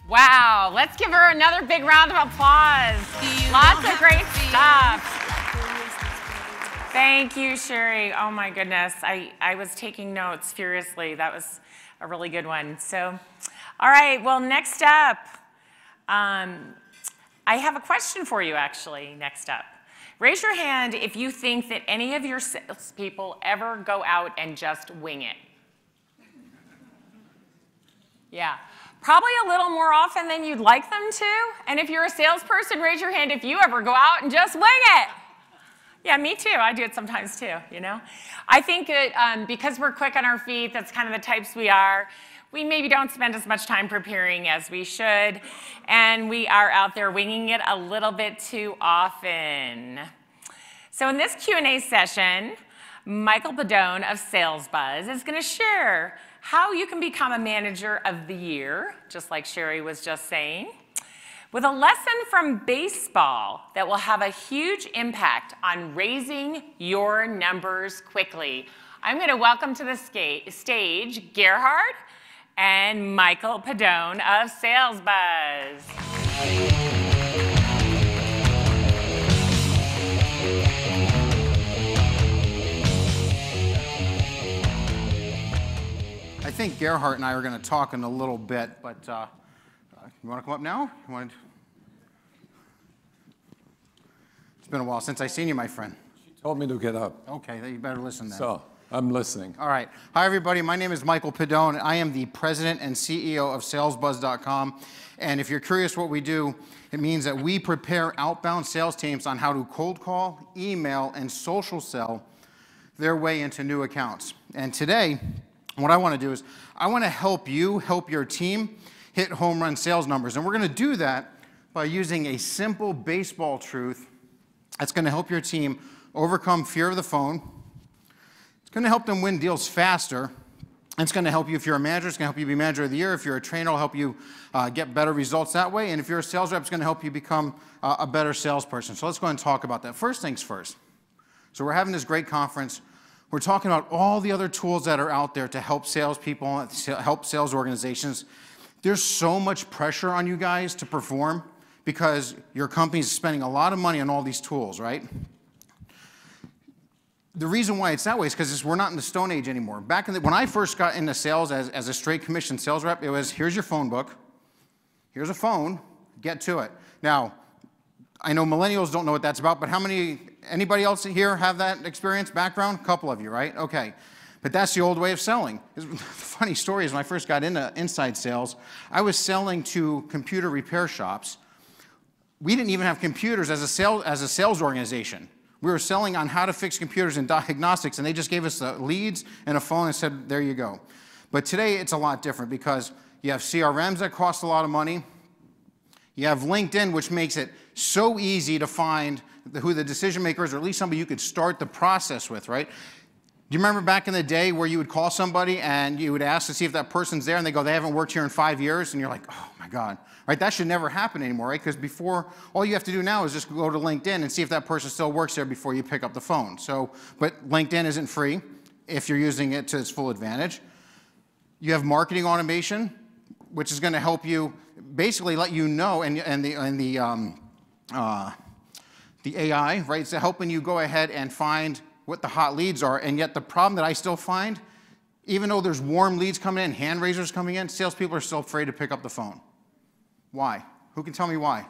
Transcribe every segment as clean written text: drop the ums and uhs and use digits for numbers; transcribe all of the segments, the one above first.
Wow, let's give her another big round of applause. Lots of great stuff. Thank you, Sherry. Oh my goodness, I was taking notes furiously. That was a really good one. So, all right, well, next up, I have a question for you actually, next up. Raise your hand if you think that any of your salespeople ever go out and just wing it. Yeah. Probably a little more often than you'd like them to. And if you're a salesperson, raise your hand if you ever go out and just wing it. Yeah, me too. I do it sometimes too, you know. I think that because we're quick on our feet, that's kind of the types we are, we maybe don't spend as much time preparing as we should, and we are out there winging it a little bit too often. So in this Q&A session, Michael Pedone of SalesBuzz is going to share how you can become a manager of the year, just like Sherry was just saying, with a lesson from baseball that will have a huge impact on raising your numbers quickly. I'm going to welcome to the stage Gerhard and Michael Pedone of SalesBuzz. I think Gerhard and I are going to talk in a little bit, but you want to come up now? It's been a while since I've seen you, my friend. She told me to get up. Okay, then you better listen then. So, I'm listening. All right. Hi, everybody. My name is Michael Pedone. I am the president and CEO of SalesBuzz.com. And if you're curious what we do, it means that we prepare outbound sales teams on how to cold call, email, and social sell their way into new accounts. And today, what I want to do is I want to help you, help your team hit home run sales numbers. And we're going to do that by using a simple baseball truth that's going to help your team overcome fear of the phone. It's going to help them win deals faster. And it's going to help you, if you're a manager, it's going to help you be manager of the year. If you're a trainer, it'll help you get better results that way. And if you're a sales rep, it's going to help you become a better salesperson. So let's go ahead and talk about that. First things first. So we're having this great conference. We're talking about all the other tools that are out there to help salespeople, help sales organizations. There's so much pressure on you guys to perform because your company's spending a lot of money on all these tools, right? The reason why it's that way is because we're not in the Stone Age anymore. Back in when I first got into sales as a straight commission sales rep, it was, here's your phone book, here's a phone, get to it. Now, I know millennials don't know what that's about, but anybody else here have that experience, background? A couple of you, right? Okay. But that's the old way of selling. The funny story is when I first got into inside sales, I was selling to computer repair shops. We didn't even have computers as a sales organization. We were selling on how to fix computers and diagnostics, and they just gave us the leads and a phone and said, there you go. But today it's a lot different because you have CRMs that cost a lot of money. You have LinkedIn, which makes it so easy to find who the decision maker is, or at least somebody you could start the process with, right? Do you remember back in the day where you would call somebody and you would ask to see if that person's there, and they go, they haven't worked here in 5 years, and you're like, oh my God, right? That should never happen anymore, right? Because before, all you have to do now is just go to LinkedIn and see if that person still works there before you pick up the phone. So, but LinkedIn isn't free if you're using it to its full advantage. You have marketing automation, which is going to help you basically let you know, and the AI, right? It's helping you go ahead and find what the hot leads are. And yet the problem that I still find, even though there's warm leads coming in, hand raisers coming in, salespeople are still afraid to pick up the phone. Why? Who can tell me why?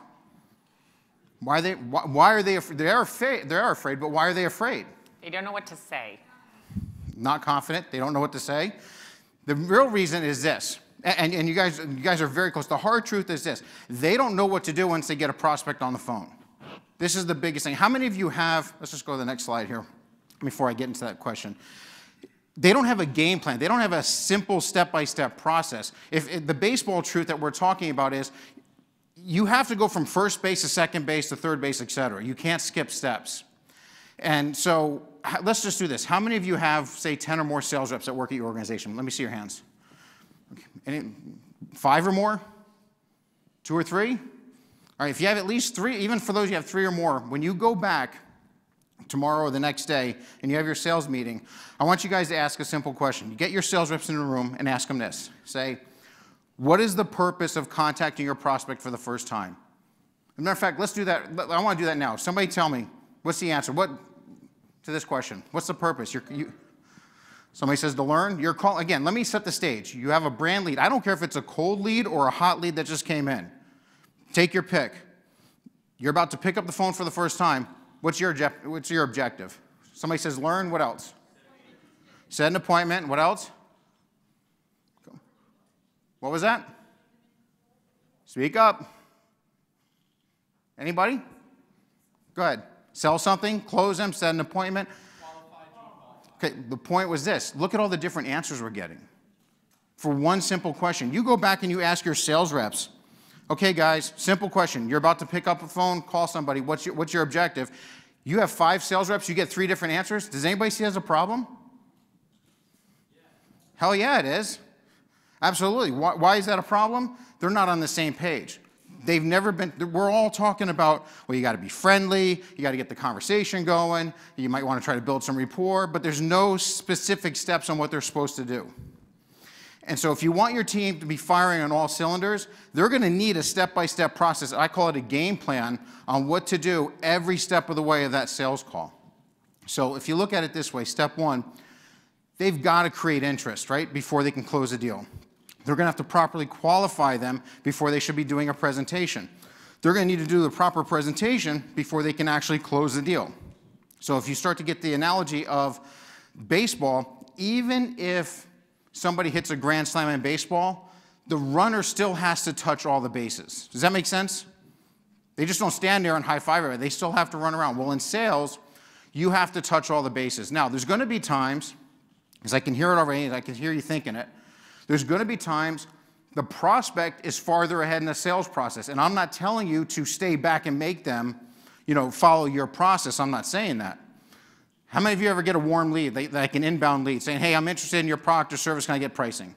Why are they afraid? They are afraid, but why are they afraid? They don't know what to say. Not confident. They don't know what to say. The real reason is this. And you guys are very close. The hard truth is this. They don't know what to do once they get a prospect on the phone. This is the biggest thing. How many of you have, let's just go to the next slide here before I get into that question. They don't have a game plan. They don't have a simple step-by-step process. If the baseball truth that we're talking about is you have to go from first base to second base to third base, et cetera. You can't skip steps. And so let's just do this. How many of you have, say, 10 or more sales reps that work at your organization? Let me see your hands. Okay. 5 or more? 2 or 3? All right, if you have at least 3, even for those you have 3 or more, when you go back tomorrow or the next day and you have your sales meeting, I want you guys to ask a simple question. You get your sales reps in the room and ask them this. Say, What is the purpose of contacting your prospect for the first time? As a matter of fact, let's do that. I want to do that now. Somebody tell me, what's the answer? What to this question? What's the purpose? Somebody says to learn. You're calling, again, let me set the stage. You have a brand lead. I don't care if it's a cold lead or a hot lead that just came in. Take your pick. You're about to pick up the phone for the first time. What's your objective? Somebody says learn. What else? Set an appointment. What else? What was that? Speak up. Anybody? Go ahead. Sell something, close them, set an appointment. Okay, the point was this. Look at all the different answers we're getting for one simple question. You go back and you ask your sales reps, okay, guys, simple question. You're about to pick up a phone, call somebody. What's your objective? You have 5 sales reps. You get 3 different answers. Does anybody see it as a problem? Yeah. Hell yeah, it is. Absolutely. Why is that a problem? They're not on the same page. They've never been, we're all talking about, well, you got to be friendly, you got to get the conversation going, you might want to try to build some rapport, but there's no specific steps on what they're supposed to do. And so if you want your team to be firing on all cylinders, they're going to need a step-by-step process. I call it a game plan on what to do every step of the way of that sales call. So if you look at it this way, step 1, they've got to create interest, right, before they can close a deal. They're going to have to properly qualify them before they should be doing a presentation. They're going to need to do the proper presentation before they can actually close the deal. So if you start to get the analogy of baseball, even if somebody hits a grand slam in baseball, the runner still has to touch all the bases. Does that make sense? They just don't stand there and high-five everybody. They still have to run around. Well, in sales, you have to touch all the bases. Now, there's going to be times, because I can hear it already, and I can hear you thinking it, there's going to be times the prospect is farther ahead in the sales process. And I'm not telling you to stay back and make them, follow your process. I'm not saying that. How many of you ever get a warm lead, like an inbound lead, saying, hey, I'm interested in your product or service, can I get pricing?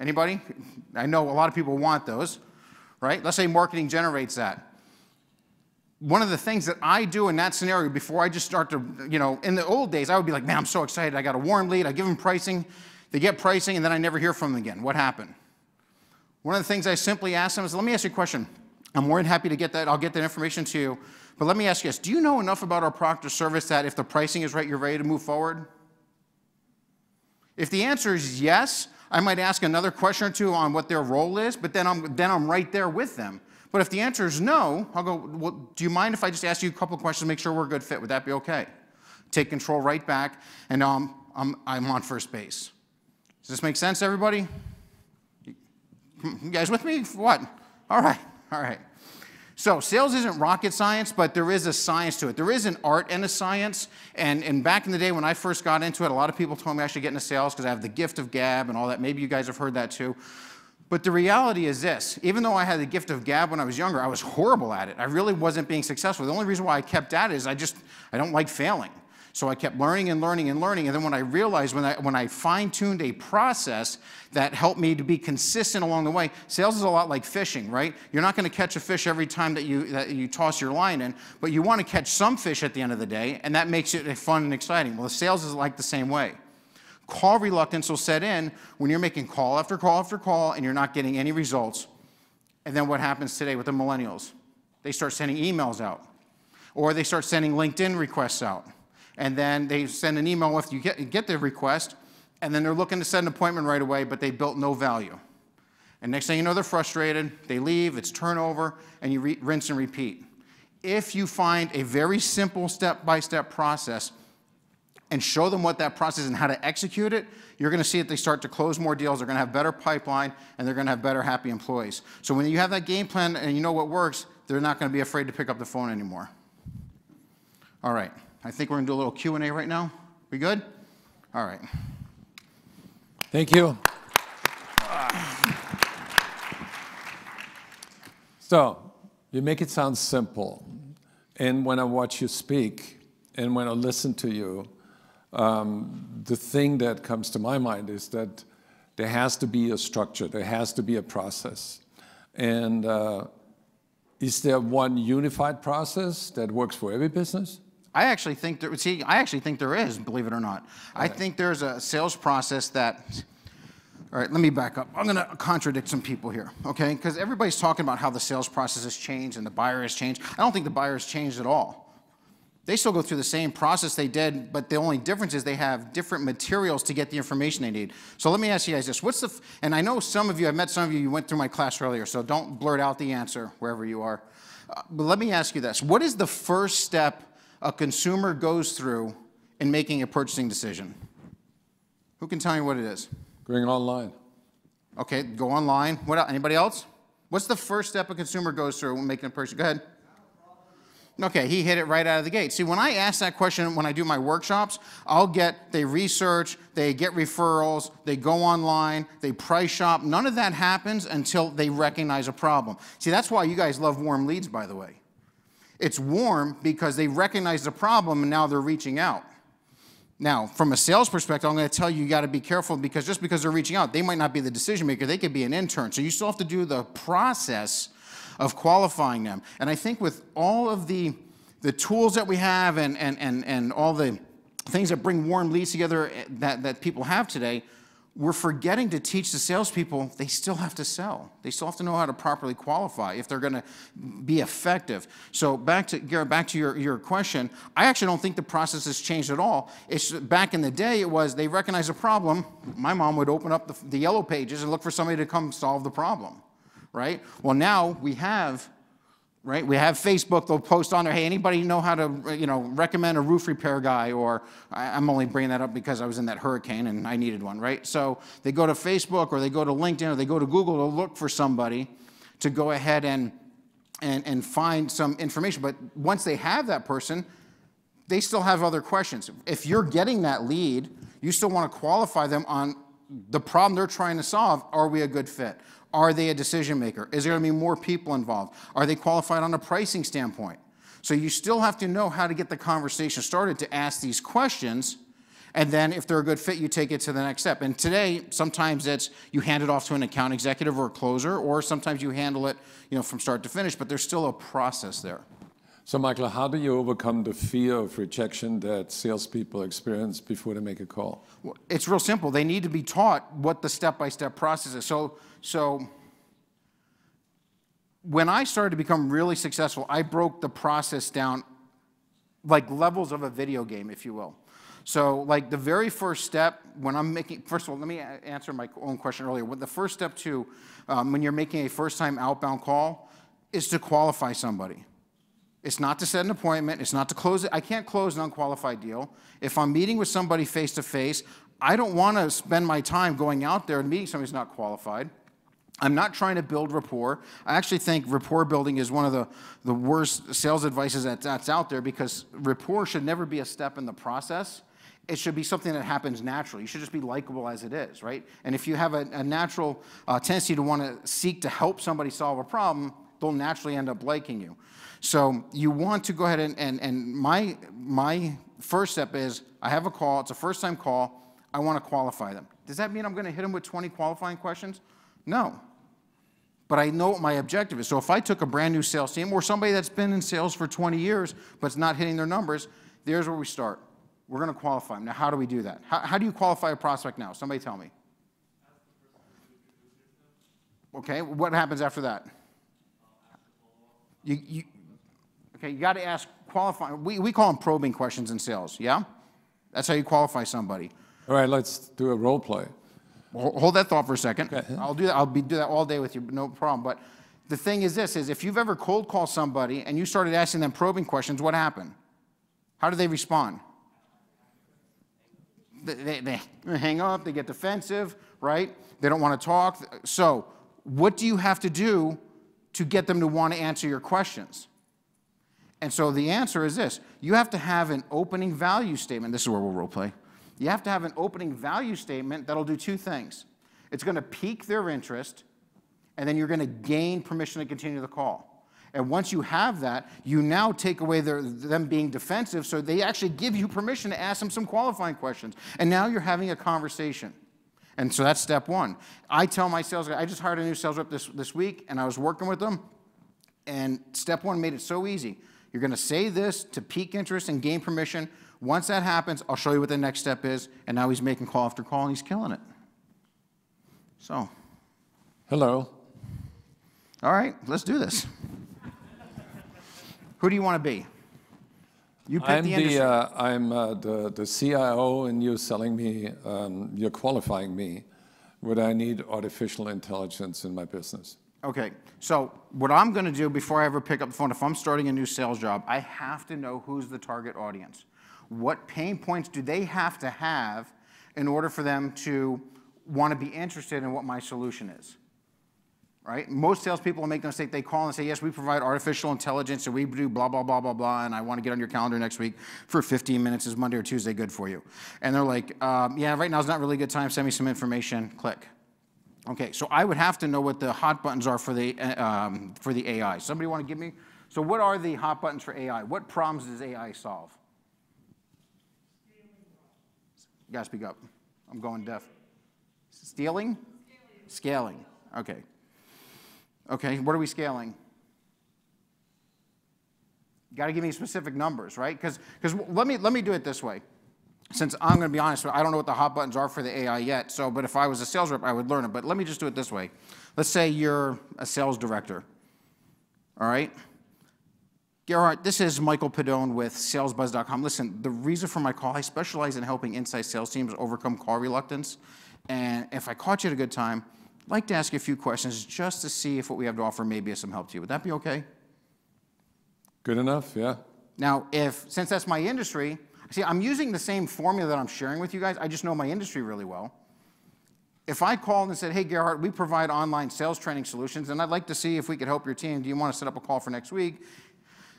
Anybody? I know a lot of people want those, right? Let's say marketing generates that. One of the things that I do in that scenario before I just start to, in the old days, I would be like, man, I'm so excited. I got a warm lead. I give them pricing. They get pricing, and then I never hear from them again. What happened? One of the things I simply ask them is, let me ask you a question. I'm more than happy to get that. I'll get that information to you. But let me ask you this. Do you know enough about our product or service that if the pricing is right, you're ready to move forward? If the answer is yes, I might ask another question or two on what their role is, but then I'm right there with them. But if the answer is no, I'll go, well, do you mind if I just ask you a couple of questions to make sure we're a good fit? Would that be okay? Take control right back, and I'm on first base. Does this make sense, everybody? You guys with me? What? All right, all right. So sales isn't rocket science, but there is a science to it. There is an art and a science. And back in the day when I first got into it, a lot of people told me I should get into sales because I have the gift of gab and all that. Maybe you guys have heard that too. But the reality is this. Even though I had the gift of gab when I was younger, I was horrible at it. I really wasn't being successful. The only reason why I kept at it is I don't like failing. So I kept learning and learning and learning, and then when I realized, when I fine-tuned a process that helped me to be consistent along the way, sales is a lot like fishing, right? You're not going to catch a fish every time that you toss your line in, but you want to catch some fish at the end of the day, and that makes it fun and exciting. Well, sales is like the same way. Call reluctance will set in when you're making call after call after call, and you're not getting any results. And then what happens today with the millennials? They start sending emails out, or they start sending LinkedIn requests out. And then they send an email if you get the request, and then they're looking to set an appointment right away, but they built no value. And next thing you know, they're frustrated, they leave, it's turnover, and you rinse and repeat. If you find a very simple step-by-step process and show them what that process is and how to execute it, you're going to see that they start to close more deals, they're going to have better pipeline, and they're going to have better, happy employees. So when you have that game plan and you know what works, they're not going to be afraid to pick up the phone anymore. All right. I think we're going to do a little Q&A right now. We good? All right. Thank you. So, you make it sound simple. And when I watch you speak, and when I listen to you, the thing that comes to my mind is that there has to be a structure, there has to be a process. And is there one unified process that works for every business? I actually think there is, believe it or not. I think there's a sales process that, All right, let me back up. I'm going to contradict some people here, okay? Because everybody's talking about how the sales process has changed and the buyer has changed. I don't think the buyer has changed at all. They still go through the same process they did, but the only difference is they have different materials to get the information they need. So let me ask you guys this. And I know some of you, I've met some of you, you went through my class earlier, so don't blurt out the answer wherever you are. But let me ask you this. What is the first step a consumer goes through in making a purchasing decision? Who can tell me what it is? Going online. Okay, go online. What else? Anybody else? What's the first step a consumer goes through when making a purchase? Go ahead. Okay, he hit it right out of the gate. See, when I ask that question when I do my workshops, they research, they get referrals, they go online, they price shop. None of that happens until they recognize a problem. See, that's why you guys love warm leads, by the way. It's warm because they recognize the problem and now they're reaching out. Now, from a sales perspective, I'm going to tell you, you got to be careful because just because they're reaching out, they might not be the decision maker. They could be an intern. So you still have to do the process of qualifying them. And I think with all of the tools that we have and all the things that bring warm leads together that people have today, we're forgetting to teach the salespeople they still have to sell. They still have to know how to properly qualify if they're going to be effective. So back to Gerhard, back to your question, I actually don't think the process has changed at all. It's back in the day, it was they recognize a problem. My mom would open up the yellow pages and look for somebody to come solve the problem, right? Well, now we have. Right? We have Facebook, they'll post on there, hey, anybody know how to recommend a roof repair guy? Or I'm only bringing that up because I was in that hurricane and I needed one, right? So they go to Facebook or they go to LinkedIn or they go to Google to look for somebody to go ahead and find some information. But once they have that person, they still have other questions. If you're getting that lead, you still want to qualify them on the problem they're trying to solve. Are we a good fit? Are they a decision maker? Is there going to be more people involved? Are they qualified on a pricing standpoint? So you still have to know how to get the conversation started to ask these questions, and then if they're a good fit, you take it to the next step. And today, sometimes it's you hand it off to an account executive or a closer, or sometimes you handle it from start to finish, but there's still a process there. So Michael, how do you overcome the fear of rejection that salespeople experience before they make a call? Well, it's real simple. They need to be taught what the step-by-step process is. So when I started to become really successful, I broke the process down like levels of a video game, if you will. So like the very first step when I'm making, first of all, let me answer my own question earlier. The first step too, when you're making a first-time outbound call, is to qualify somebody. It's not to set an appointment. It's not to close it. I can't close an unqualified deal. If I'm meeting with somebody face-to-face, I don't want to spend my time going out there and meeting somebody who's not qualified. I'm not trying to build rapport. I actually think rapport building is one of the worst sales advices that's out there because rapport should never be a step in the process. It should be something that happens naturally. You should just be likable as it is, right? And if you have a natural tendency to want to seek to help somebody solve a problem, they'll naturally end up liking you. So you want to go ahead and my first step is I have a call. It's a first-time call. I want to qualify them. Does that mean I'm going to hit them with 20 qualifying questions? No. But I know what my objective is. So if I took a brand new sales team or somebody that's been in sales for 20 years but it's not hitting their numbers, there's where we start. We're going to qualify them. Now, how do we do that? How do you qualify a prospect now? Somebody tell me. Okay, what happens after that? Okay, you got to ask qualifying. We call them probing questions in sales, yeah? That's how you qualify somebody. All right, let's do a role play. Hold that thought for a second. Okay. I'll do that. I'll do that all day with you, no problem. But the thing is this, is if you've ever cold called somebody and you started asking them probing questions, what happened? How do they respond? They hang up, they get defensive, right? They don't want to talk. So what do you have to do to get them to want to answer your questions? And so the answer is this. You have to have an opening value statement. This is where we'll role play. You have to have an opening value statement that'll do two things. It's going to pique their interest, and then you're going to gain permission to continue the call. And once you have that, you now take away them being defensive, so they actually give you permission to ask them some qualifying questions. And now you're having a conversation. And so that's step one. I tell my sales guy, I just hired a new sales rep this week, and I was working with them, and step one made it so easy. You're going to say this to pique interest and gain permission. Once that happens, I'll show you what the next step is, and now he's making call after call, and he's killing it. So. Hello. All right, let's do this. Who do you want to be? You pick the industry. I'm the CIO, and you're selling me, you're qualifying me. Would I need artificial intelligence in my business? Okay, so what I'm going to do before I ever pick up the phone, if I'm starting a new sales job, I have to know who's the target audience. What pain points do they have to have in order for them to want to be interested in what my solution is? Right? Most salespeople will make the mistake. They call and say, yes, we provide artificial intelligence, and we do blah, blah, blah, blah, blah, and I want to get on your calendar next week for 15 minutes. Is Monday or Tuesday good for you? And they're like, yeah, right now is not really a good time. Send me some information. Click. Okay, so I would have to know what the hot buttons are for the AI. Somebody want to give me? So what are the hot buttons for AI? What problems does AI solve? You gotta speak up. I'm going deaf. Stealing? Scaling. Okay. Okay, what are we scaling? You got to give me specific numbers, right? Because let me do it this way. Since I'm going to be honest, I don't know what the hot buttons are for the AI yet. So, but if I was a sales rep, I would learn it. But let me just do it this way. Let's say you're a sales director. All right. Gerhard, this is Michael Pedone with SalesBuzz.com. Listen, the reason for my call, I specialize in helping inside sales teams overcome call reluctance. And if I caught you at a good time, I'd like to ask you a few questions just to see if what we have to offer may be of some help to you. Would that be okay? Good enough, yeah. Now, since that's my industry, see, I'm using the same formula that I'm sharing with you guys. I just know my industry really well. If I called and said, hey, Gerhard, we provide online sales training solutions, and I'd like to see if we could help your team. Do you want to set up a call for next week?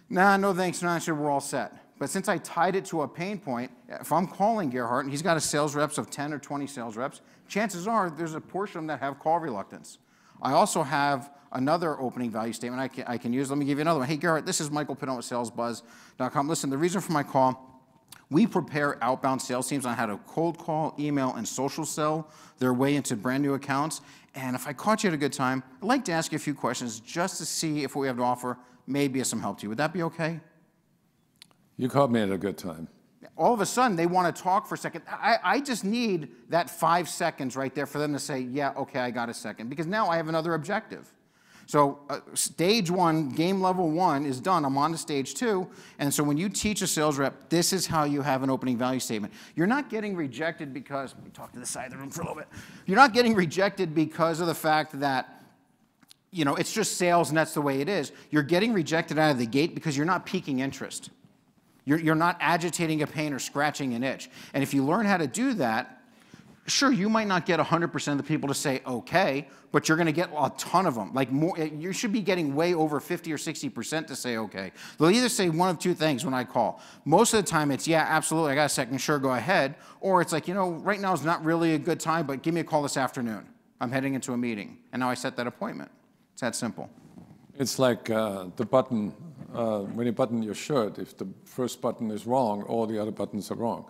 Nah, no thanks, no answer, we're all set. But since I tied it to a pain point, if I'm calling Gerhard and he's got a sales reps of 10 or 20 sales reps, chances are there's a portion of them that have call reluctance. I also have another opening value statement I can use. Let me give you another one. Hey, Gerhard, this is Michael Pedone with SalesBuzz.com. Listen, the reason for my call, we prepare outbound sales teams on how to cold call, email, and social sell their way into brand new accounts. And if I caught you at a good time, I'd like to ask you a few questions just to see if what we have to offer may be of some help to you. Would that be okay? You caught me at a good time. All of a sudden, they want to talk for a second. I just need that 5 seconds right there for them to say, yeah, okay, I got a second. Because now I have another objective. So stage one, game level one is done. I'm on to stage two. And so when you teach a sales rep, this is how you have an opening value statement. You're not getting rejected because, let me talk to the side of the room for a little bit. You're not getting rejected because of the fact that, you know, it's just sales and that's the way it is. You're getting rejected out of the gate because you're not piquing interest. You're not agitating a pain or scratching an itch. And if you learn how to do that, sure, you might not get 100% of the people to say okay, but you're going to get a ton of them. Like more, you should be getting way over 50 or 60% to say okay. They'll either say one of two things when I call. Most of the time it's, yeah, absolutely, I got a second, sure, go ahead. Or it's like, you know, right now is not really a good time, but give me a call this afternoon. I'm heading into a meeting. And now I set that appointment. It's that simple. It's like the button, when you button your shirt, if the first button is wrong, all the other buttons are wrong.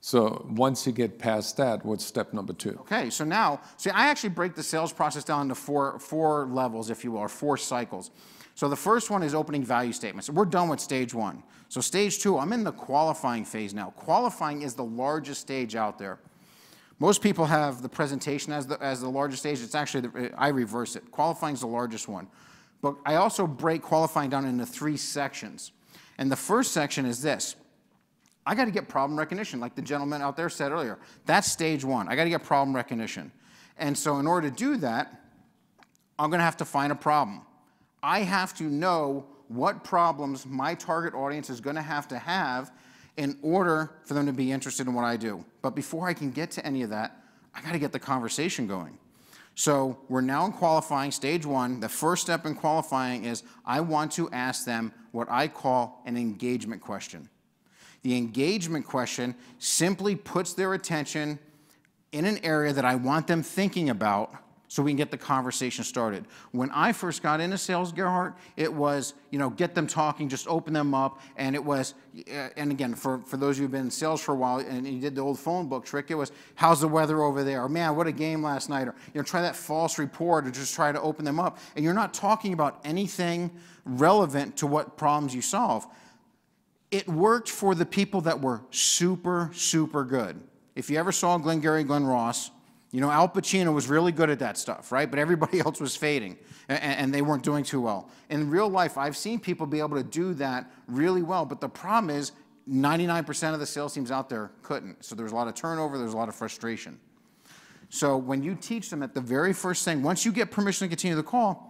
So once you get past that, what's step number two? Okay, so now, see, I actually break the sales process down into four levels, if you will, or 4 cycles. So the first one is opening value statements. We're done with stage one. So stage two, I'm in the qualifying phase now. Qualifying is the largest stage out there. Most people have the presentation as the largest stage. It's actually, I reverse it. Qualifying is the largest one. But I also break qualifying down into 3 sections. And the first section is this. I got to get problem recognition, like the gentleman out there said earlier. That's stage one. I got to get problem recognition. And so in order to do that, I'm going to have to find a problem. I have to know what problems my target audience is going to have in order for them to be interested in what I do. But before I can get to any of that, I got to get the conversation going. So we're now in qualifying, stage one. The first step in qualifying is I want to ask them what I call an engagement question. The engagement question simply puts their attention in an area that I want them thinking about so we can get the conversation started. When I first got into sales, Gerhard, it was, you know, get them talking, just open them up, and it was, and again, for those of you who've been in sales for a while and you did the old phone book trick, it was, how's the weather over there? Or, man, what a game last night? Or, you know, try that false report or just try to open them up. And you're not talking about anything relevant to what problems you solve. It worked for the people that were super, super good. If you ever saw Glengarry Glen Ross, You know, Al Pacino was really good at that stuff, right? But everybody else was fading, and they weren't doing too well. In real life, I've seen people be able to do that really well, but the problem is 99% of the sales teams out there couldn't. So there was a lot of turnover, there was a lot of frustration. So when you teach them at the very first thing, once you get permission to continue the call,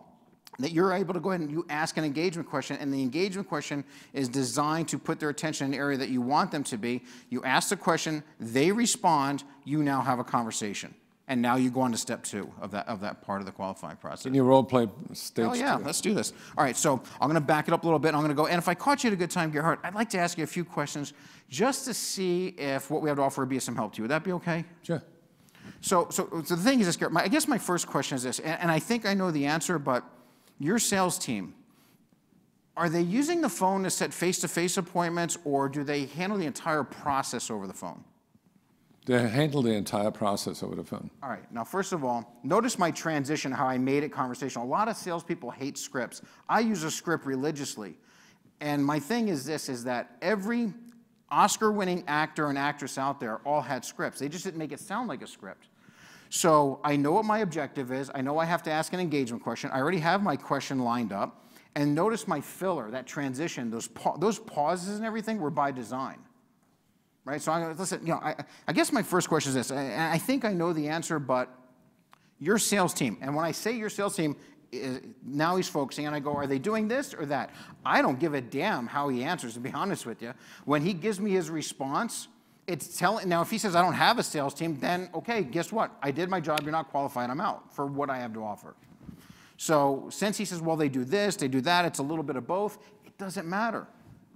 that you're able to go ahead and you ask an engagement question, and the engagement question is designed to put their attention in an area that you want them to be. You ask the question, they respond, you now have a conversation. And now you go on to step 2 of that part of the qualifying process. Can you role play stage 2? Oh yeah, let's do this. All right, so I'm going to back it up a little bit. I'm going to go, and if I caught you at a good time, Gerhard, I'd like to ask you a few questions just to see if what we have to offer would be of some help to you. Would that be okay? Sure. So the thing is this, Gerhard, I guess my first question is this, and I think I know the answer, but your sales team, are they using the phone to set face-to-face appointments, or do they handle the entire process over the phone? They handle the entire process over the phone. All right. Now, first of all, notice my transition, how I made it conversational. A lot of salespeople hate scripts. I use a script religiously. And my thing is this, is that every Oscar-winning actor and actress out there all had scripts. They just didn't make it sound like a script. So I know what my objective is. I know I have to ask an engagement question. I already have my question lined up. And notice my filler, that transition, those pauses and everything were by design. Right? So listen, you know, I guess my first question is this. I think I know the answer, but your sales team, and when I say your sales team, now he's focusing, and I go, are they doing this or that? I don't give a damn how he answers, to be honest with you. When he gives me his response, it's telling. Now, if he says I don't have a sales team, then okay, guess what? I did my job. You're not qualified. I'm out for what I have to offer. So since he says, well, they do this, they do that, it's a little bit of both, it doesn't matter.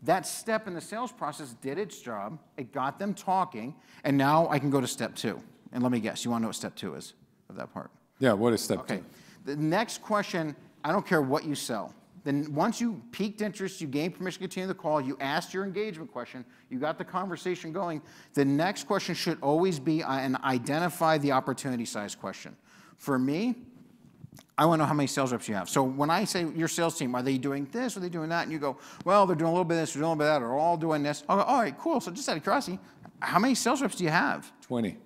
That step in the sales process did its job. It got them talking, and now I can go to step 2. And let me guess, you want to know what step 2 is of that part? Yeah, what is step 2? Okay. The next question, I don't care what you sell. Then once you piqued interest, you gained permission to continue the call, you asked your engagement question, you got the conversation going, the next question should always be an identify the opportunity size question. For me, I want to know how many sales reps you have. So when I say your sales team, are they doing this, are they doing that? And you go, well, they're doing a little bit of this, they're doing a little bit of that, they're all doing this. I'll go, all right, cool. So just out of curiosity, how many sales reps do you have? 20.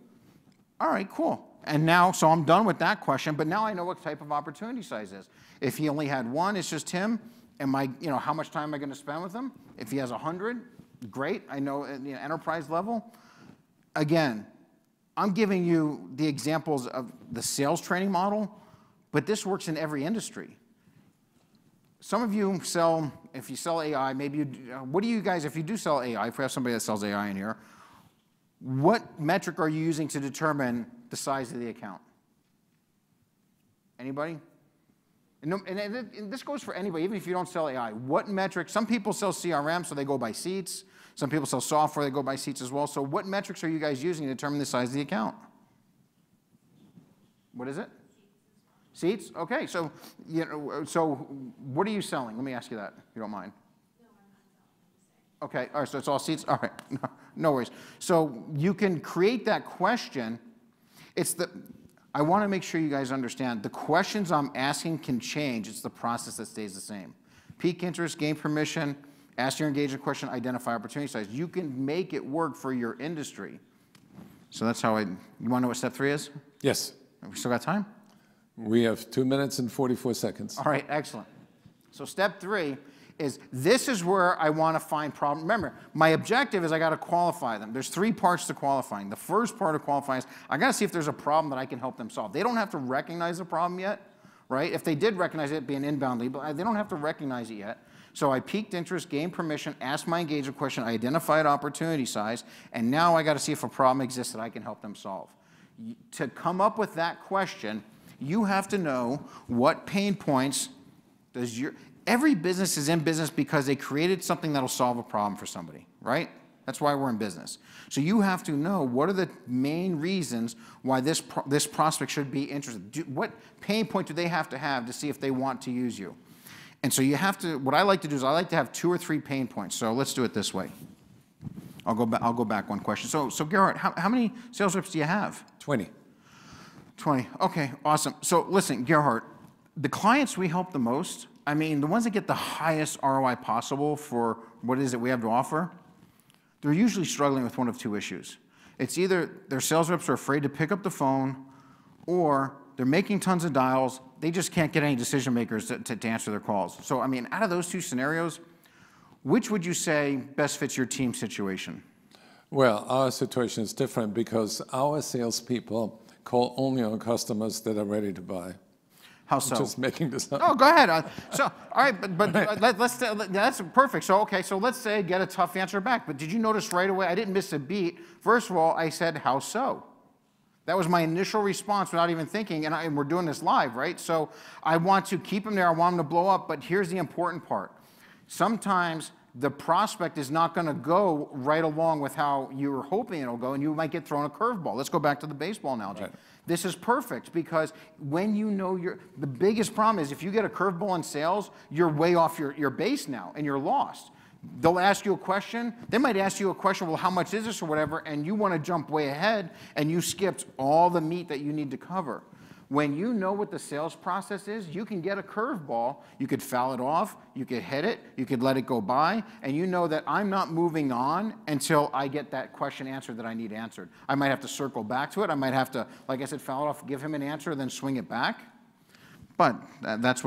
All right, cool. And now, so I'm done with that question, but now I know what type of opportunity size is. If he only had 1, it's just him. How much time am I going to spend with him? If he has 100, great. I know at the enterprise level. Again, I'm giving you the examples of the sales training model, but this works in every industry. Some of you sell, if you sell AI, maybe what do you guys, if you do sell AI, if we have somebody that sells AI in here, what metric are you using to determine the size of the account? Anybody? And this goes for anybody, even if you don't sell AI. What metric? Some people sell CRM, so they go by seats. Some people sell software, they go by seats as well. So what metrics are you guys using to determine the size of the account? What is it? Seats? Okay, so, so what are you selling? Let me ask you that, if you don't mind. Okay, all right, so it's all seats? All right, no worries. So you can create that question. I want to make sure you guys understand, the questions I'm asking can change. It's the process that stays the same. Peak interest, gain permission, ask your engagement question, identify opportunity size. You can make it work for your industry. So that's how you want to know what step 3 is? Yes. Have we still got time? We have 2 minutes and 44 seconds. All right, excellent. So step 3 is this is where I want to find problem. Remember, my objective is I got to qualify them. There's 3 parts to qualifying. The first part of qualifying is I got to see if there's a problem that I can help them solve. They don't have to recognize the problem yet, right? If they did recognize it, it'd be an inbound lead, but they don't have to recognize it yet. So I piqued interest, gained permission, asked my engagement question, I identified opportunity size, and now I got to see if a problem exists that I can help them solve. To come up with that question, you have to know what pain points does every business is in business because they created something that'll solve a problem for somebody, right? That's why we're in business. So you have to know what are the main reasons why this prospect should be interested. What pain point do they have to see if they want to use you? And so you have to, what I like to do is I like to have 2 or 3 pain points. So let's do it this way. I'll go back one question. So Gerhard, how many sales reps do you have? 20. 20, okay, awesome. So listen, Gerhard, the clients we help the most, I mean, the ones that get the highest ROI possible for what it is that we have to offer, they're usually struggling with one of 2 issues. It's either their sales reps are afraid to pick up the phone, or they're making tons of dials, they just can't get any decision makers to answer their calls. So, I mean, out of those two scenarios, which would you say best fits your team situation? Well, our situation is different because our salespeople call only on customers that are ready to buy. How so? I'm just making this up. Oh, go ahead. So, all right, but that's perfect. So, okay, so let's say get a tough answer back. But did you notice right away, I didn't miss a beat. First of all, I said, how so? That was my initial response without even thinking, and we're doing this live, right? So I want to keep them there. I want them to blow up, but here's the important part. Sometimes the prospect is not going to go right along with how you were hoping it'll go, and you might get thrown a curveball. Let's go back to the baseball analogy. Right. This is perfect because when you know the biggest problem is if you get a curveball in sales, you're way off your base now, and you're lost. They'll ask you a question. They might ask you a question, well, how much is this or whatever, and you want to jump way ahead, and you skipped all the meat that you need to cover. When you know what the sales process is, you can get a curveball. You could foul it off. You could hit it. You could let it go by, and you know that I'm not moving on until I get that question answered that I need answered. I might have to circle back to it. I might have to, like I said, foul it off, give him an answer, then swing it back. But that's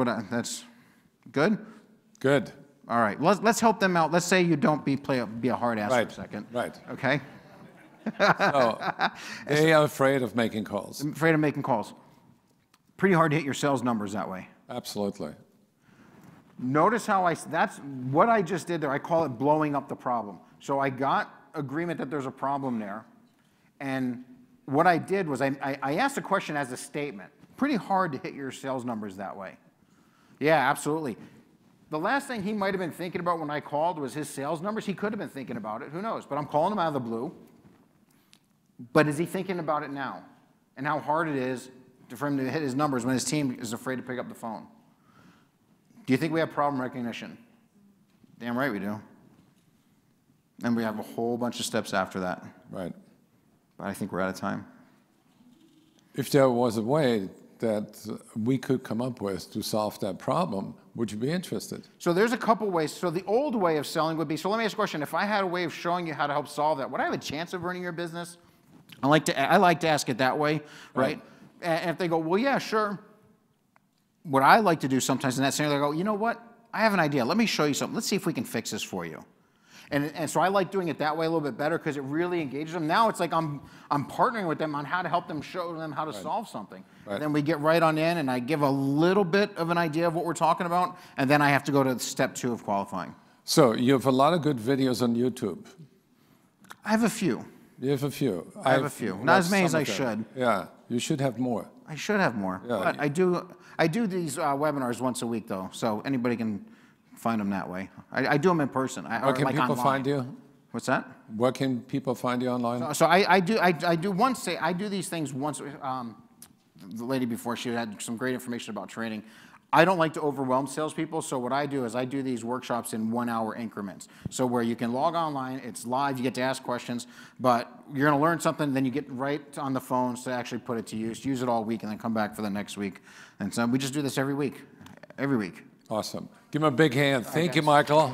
good? Good. All right, let's help them out. Let's say you don't be a hard ass for a second. Right. Okay? So they are afraid of making calls. Afraid of making calls. Pretty hard to hit your sales numbers that way. Absolutely. Notice how that's what I just did there. I call it blowing up the problem. So I got agreement that there's a problem there. And what I did was I asked a question as a statement. Pretty hard to hit your sales numbers that way. Yeah, absolutely. The last thing he might have been thinking about when I called was his sales numbers. He could have been thinking about it. Who knows? But I'm calling him out of the blue. But is he thinking about it now? And how hard it is for him to hit his numbers when his team is afraid to pick up the phone? Do you think we have problem recognition? Damn right we do. And we have a whole bunch of steps after that. Right. But I think we're out of time. If there was a way that we could come up with to solve that problem, would you be interested? So there's a couple ways. So the old way of selling would be, so let me ask a question. If I had a way of showing you how to help solve that, would I have a chance of running your business? I like to ask it that way, right? And if they go, well, yeah, sure. What I like to do sometimes in that scenario, I go, you know what? I have an idea. Let me show you something. Let's see if we can fix this for you. And so I like doing it that way a little bit better because it really engages them. Now it's like I'm partnering with them on how to help them, show them how to solve something. Right. Then we get right on in, and I give a little bit of an idea of what we're talking about, and then I have to go to step 2 of qualifying. So you have a lot of good videos on YouTube. I have a few. You have a few. I have a few. Not as many as I should. Yeah, you should have more. I should have more. Yeah. But I do these webinars once a week, though, so anybody can find them that way. I do them in person. Where can people find you? What's that? Where can people find you online? So I do these things once. The lady before, she had some great information about training. I don't like to overwhelm salespeople, so what I do is I do these workshops in 1-hour increments. So where you can log online, it's live, you get to ask questions, but you're going to learn something, then you get right on the phones to actually put it to use it all week, and then come back for the next week. And so we just do this every week. Awesome. Give him a big hand. Thank you, Michael.